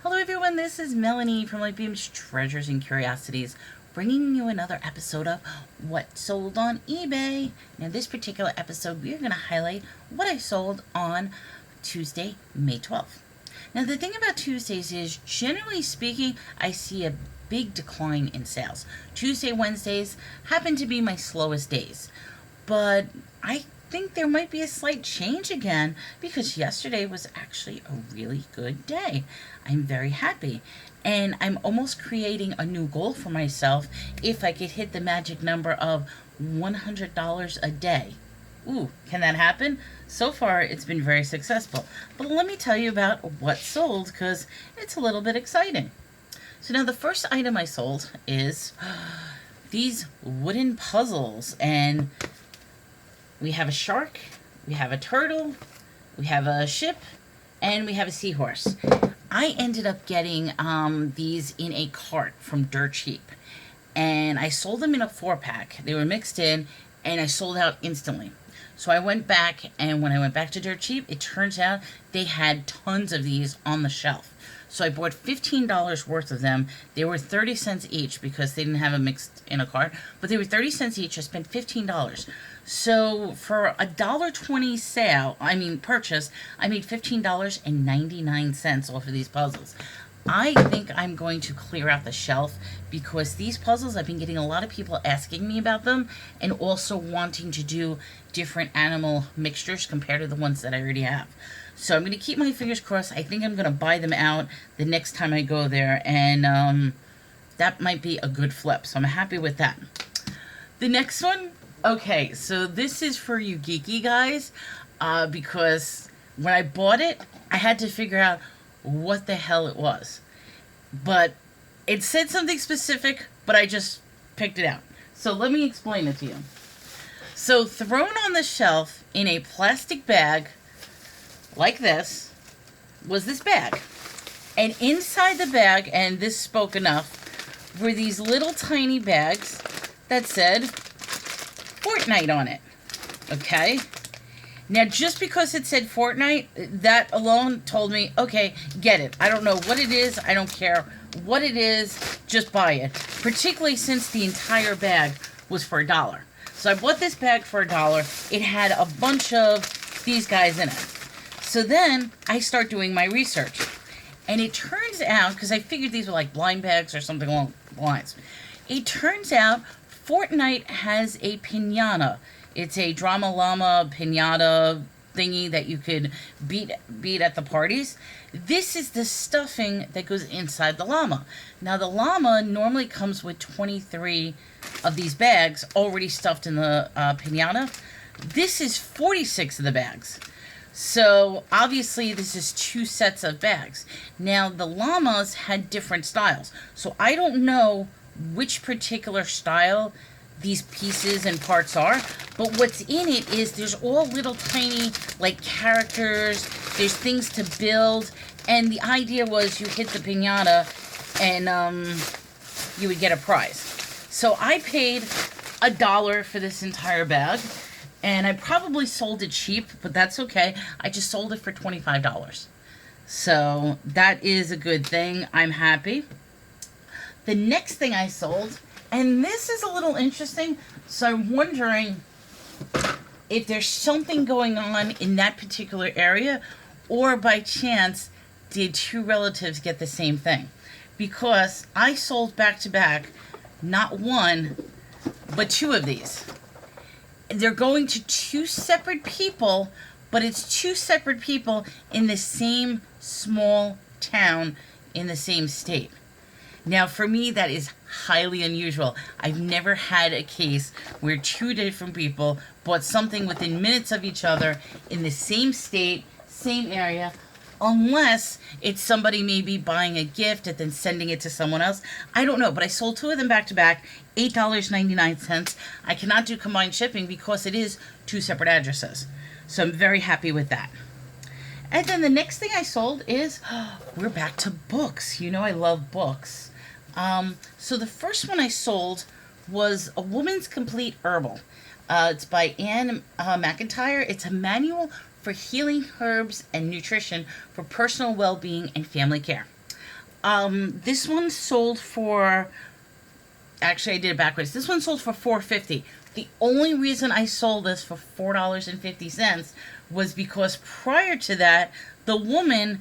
Hello everyone, this is Melanie from Light Beams Treasures and Curiosities, bringing you another episode of What Sold on eBay. Now this particular episode, we are going to highlight what I sold on Tuesday, May 12th. Now the thing about Tuesdays is, generally speaking, I see a big decline in sales. Tuesday, Wednesdays happen to be my slowest days, but I think there might be a slight change again because yesterday was actually a really good day. I'm very happy, and I'm almost creating a new goal for myself if I could hit the magic number of $100 a day. Ooh, can that happen? So far, it's been very successful. But let me tell you about what sold because it's a little bit exciting. So now the first item I sold is these wooden puzzles, and we have a shark, we have a turtle, we have a ship, and we have a seahorse. I ended up getting these in a cart from Dirt Cheap, and I sold them in a 4-pack. They were mixed in, and I sold out instantly. So I went back, and when I went back to Dirt Cheap, it turns out they had tons of these on the shelf. So I bought $15 worth of them. They were 30 cents each because they didn't have them mixed in a cart, but they were 30 cents each. I spent $15. So for a $1.20 purchase, I made $15.99 off of these puzzles. I think I'm going to clear out the shelf because these puzzles, I've been getting a lot of people asking me about them and also wanting to do different animal mixtures compared to the ones that I already have. So I'm going to keep my fingers crossed. I think I'm going to buy them out the next time I go there, and that might be a good flip. So I'm happy with that. The next one, okay, so this is for you geeky guys, because when I bought it, I had to figure out what the hell it was. But it said something specific, but I just picked it out. So let me explain it to you. So thrown on the shelf in a plastic bag like this was this bag. And inside the bag, and this spoke enough, were these little tiny bags that said Fortnite on it. Okay? Now, just because it said Fortnite, that alone told me, okay, get it. I don't know what it is. I don't care what it is. Just buy it. Particularly since the entire bag was for $1. So I bought this bag for $1. It had a bunch of these guys in it. So then I start doing my research. And it turns out, because I figured these were like blind bags or something along the lines. It turns out Fortnite has a piñata. It's a drama llama piñata thingy that you could beat at the parties. This is the stuffing that goes inside the llama. Now the llama normally comes with 23 of these bags already stuffed in the piñata. This is 46 of the bags. So obviously this is 2 sets of bags. Now the llamas had different styles. So I don't know which particular style these pieces and parts are, but what's in it is there's all little tiny like characters, there's things to build, and the idea was you hit the piñata and you would get a prize. So I paid $1 for this entire bag, and I probably sold it cheap, but that's okay. I just sold it for $25. So that is a good thing. I'm happy. The next thing I sold, and this is a little interesting, so I'm wondering if there's something going on in that particular area, or by chance, did 2 relatives get the same thing? Because I sold back-to-back, not 1, but 2 of these. They're going to 2 separate people, but it's 2 separate people in the same small town in the same state. Now, for me, that is highly unusual. I've never had a case where 2 different people bought something within minutes of each other in the same state, same area, unless it's somebody maybe buying a gift and then sending it to someone else. I don't know, but I sold 2 of them back to back, $8.99. I cannot do combined shipping because it is 2 separate addresses. So I'm very happy with that. And then the next thing I sold is, we're back to books. You know I love books. So the first one I sold was A Woman's Complete Herbal. It's by Anne McIntyre. It's a manual for healing herbs and nutrition for personal well-being and family care. This one sold for, actually I did it backwards. This one sold for $4.50. The only reason I sold this for $4.50 was because prior to that, the woman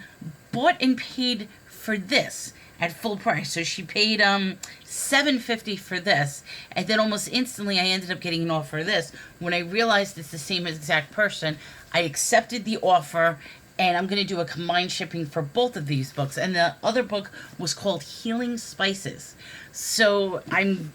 bought and paid for this at full price. So she paid $7.50 for this, and then almost instantly I ended up getting an offer for this. When I realized it's the same exact person, I accepted the offer, and I'm going to do a combined shipping for both of these books. And the other book was called Healing Spices. So I'm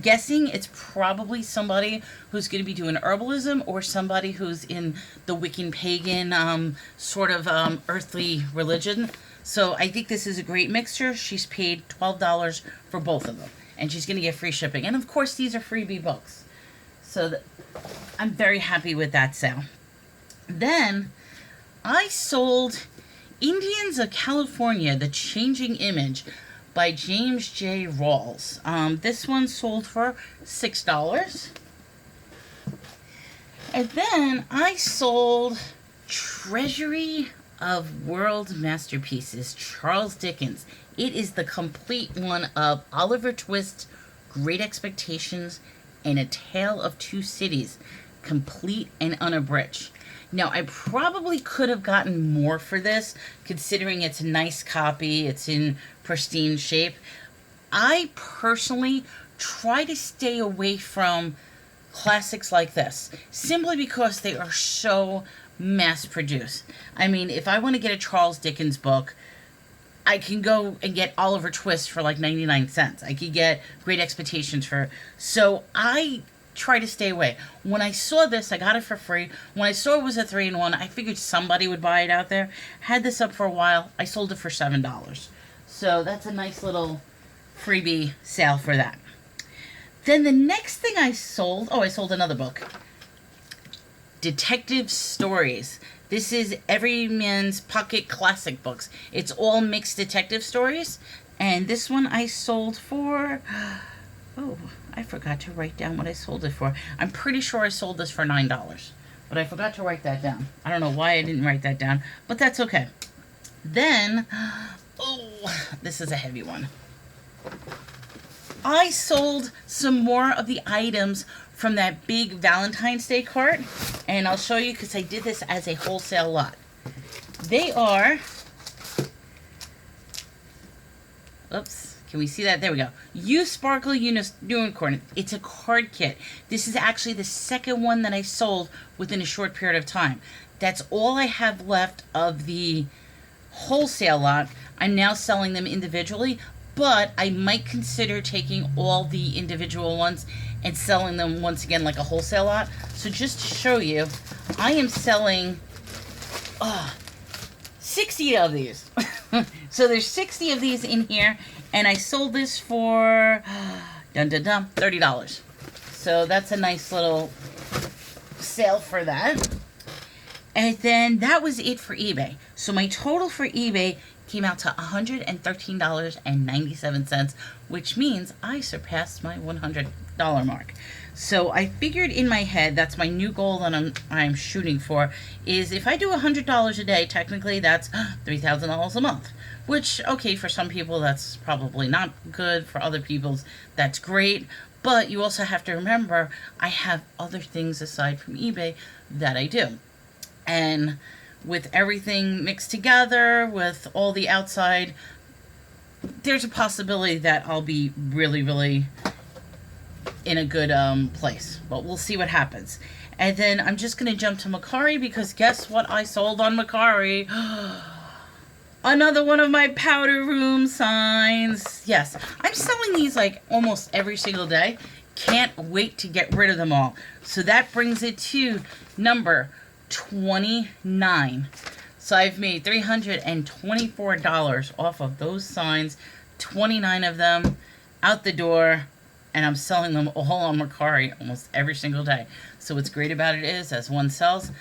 guessing it's probably somebody who's going to be doing herbalism, or somebody who's in the Wiccan pagan sort of earthly religion. So I think this is a great mixture. She's paid $12 for both of them, and she's going to get free shipping. And of course, these are freebie books. So I'm very happy with that sale. Then I sold Indians of California, The Changing Image by James J. Rawls. This one sold for $6. And then I sold Treasury of World Masterpieces, Charles Dickens. It is the complete one of Oliver Twist, Great Expectations, and A Tale of Two Cities, complete and unabridged. Now, I probably could have gotten more for this, considering it's a nice copy, it's in pristine shape. I personally try to stay away from classics like this, simply because they are so mass-produced. I mean, if I want to get a Charles Dickens book, I can go and get Oliver Twist for like 99 cents. I could get Great Expectations for... So I try to stay away. When I saw this, I got it for free. When I saw it was a 3-in-1, I figured somebody would buy it out there. Had this up for a while. I sold it for $7. So that's a nice little freebie sale for that. Then the next thing I sold... Oh, I sold another book. Detective Stories. This is Everyman's Pocket Classic Books. It's all mixed detective stories. And this one I sold for... Oh, I forgot to write down what I sold it for. I'm pretty sure I sold this for $9. But I forgot to write that down. I don't know why I didn't write that down. But that's okay. Then... Oh, this is a heavy one. I sold some more of the items from that big Valentine's Day cart. And I'll show you because I did this as a wholesale lot. They are... Oops. Can we see that? There we go. You Sparkle Unicorn. It's a card kit. This is actually the second one that I sold within a short period of time. That's all I have left of the wholesale lot. I'm now selling them individually, but I might consider taking all the individual ones and selling them once again like a wholesale lot. So just to show you, I am selling 60 of these. So there's 60 of these in here, and I sold this for $30. So that's a nice little sale for that. And then that was it for eBay. So my total for eBay came out to $113.97, which means I surpassed my $100 mark. So I figured in my head, that's my new goal that I'm shooting for, is if I do $100 a day, technically that's $3,000 a month. Which, okay, for some people that's probably not good. For other people, that's great. But you also have to remember, I have other things aside from eBay that I do. And with everything mixed together, with all the outside, there's a possibility that I'll be really, really in a good place. But we'll see what happens. And then I'm just going to jump to Mercari, because guess what I sold on Mercari? Another one of my powder room signs. Yes, I'm selling these like almost every single day. Can't wait to get rid of them all. So that brings it to number 29. So I've made $324 off of those signs. 29 of them out the door. And I'm selling them all on Mercari almost every single day. So what's great about it is, as one sells,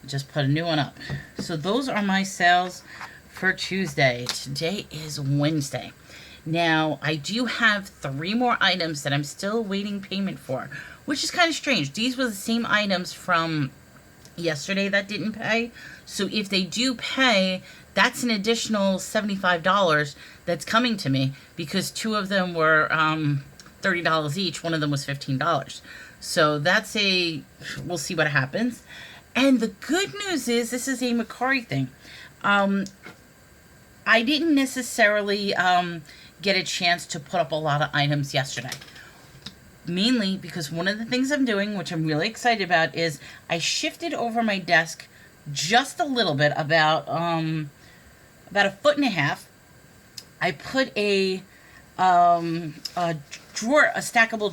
just put a new one up. So those are my sales for Tuesday. Today is Wednesday. Now, I do have 3 more items that I'm still waiting payment for, which is kind of strange. These were the same items from yesterday that didn't pay. So if they do pay, that's an additional $75 that's coming to me because 2 of them were $30 each. One of them was $15. So that's we'll see what happens. And the good news is, this is a Macari thing. I didn't necessarily get a chance to put up a lot of items yesterday. Mainly because one of the things I'm doing, which I'm really excited about, is I shifted over my desk just a little bit, about 1.5 feet. I put a stackable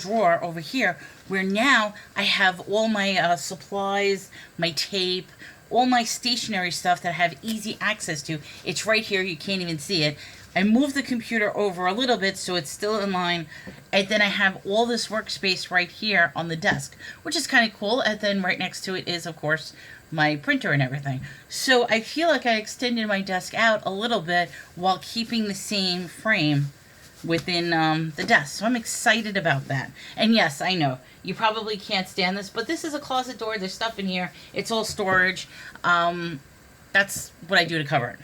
drawer over here, where now I have all my supplies, my tape, all my stationery stuff that I have easy access to. It's right here. You can't even see it. I moved the computer over a little bit so it's still in line, and then I have all this workspace right here on the desk, which is kind of cool. And then right next to it is, of course, my printer and everything. So I feel like I extended my desk out a little bit while keeping the same frame within the desk. So I'm excited about that. And yes, I know, you probably can't stand this, but this is a closet door. There's stuff in here. It's all storage. That's what I do to cover it.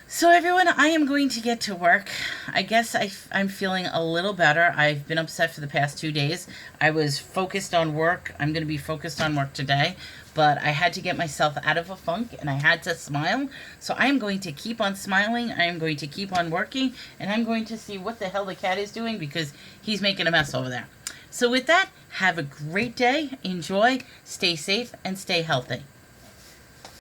So everyone, I am going to get to work. I guess I'm feeling a little better. I've been upset for the past 2 days. I was focused on work. I'm going to be focused on work today. But I had to get myself out of a funk, and I had to smile. So I am going to keep on smiling. I am going to keep on working. And I'm going to see what the hell the cat is doing, because he's making a mess over there. So with that, have a great day. Enjoy. Stay safe and stay healthy.